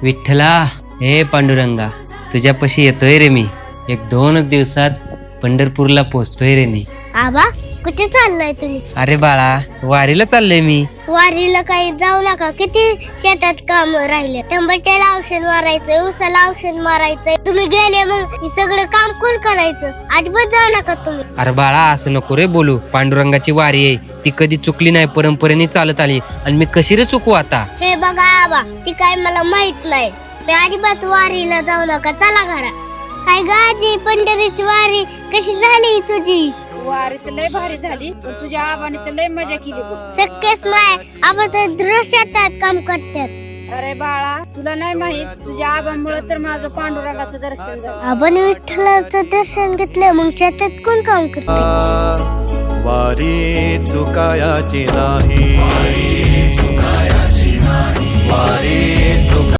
विठ्ठला, हे पांडुरंगा, तुझ्यापाशी येतोय रे मी. 1-2 दिवसात पंढरपूरला पोहोचतोय रे मी. आबा कुठे चाललाय तुम्ही? अरे बाळा, वारीला चाललोय मी. वारीला काही जाऊ नका, किती शेतात काम राहिले. टमाट्याला औषध मारायचंय, उसाला औषध मारायचंय. तुम्ही गेले मग हे सगळं काम कोण करायचं? अजिबात जाऊ नका तुम्ही. अरे बाळा, असं नको रे बोलू. पांडुरंगाची वारी आहे, ती कधी चुकली नाही, परंपरेने चालत आली. आणि मी कशी रे चुकू आता? हे बघा आबा, ती काय मला माहित नाही. मी अजिबात वारीला जाऊ नका, चला घरा. काय गाजी, पंढरीची वारी कशी झाली तुझी? वारी तर लय भारी झाली, पण तुझ्या आबाने तर लय मजा केली बघ. शक्यच नाही, आबा तर दृश्यात काम करतात. अरे बाळा, तुला नाही माहित, तुझ्या आबांमुळे तर माझं पांडुरंगाचं दर्शन झालं. आपण विठ्ठलाचं दर्शन घेतलं, मग शेतात कोण काम करते? वारी चुकायाची नाही. वारी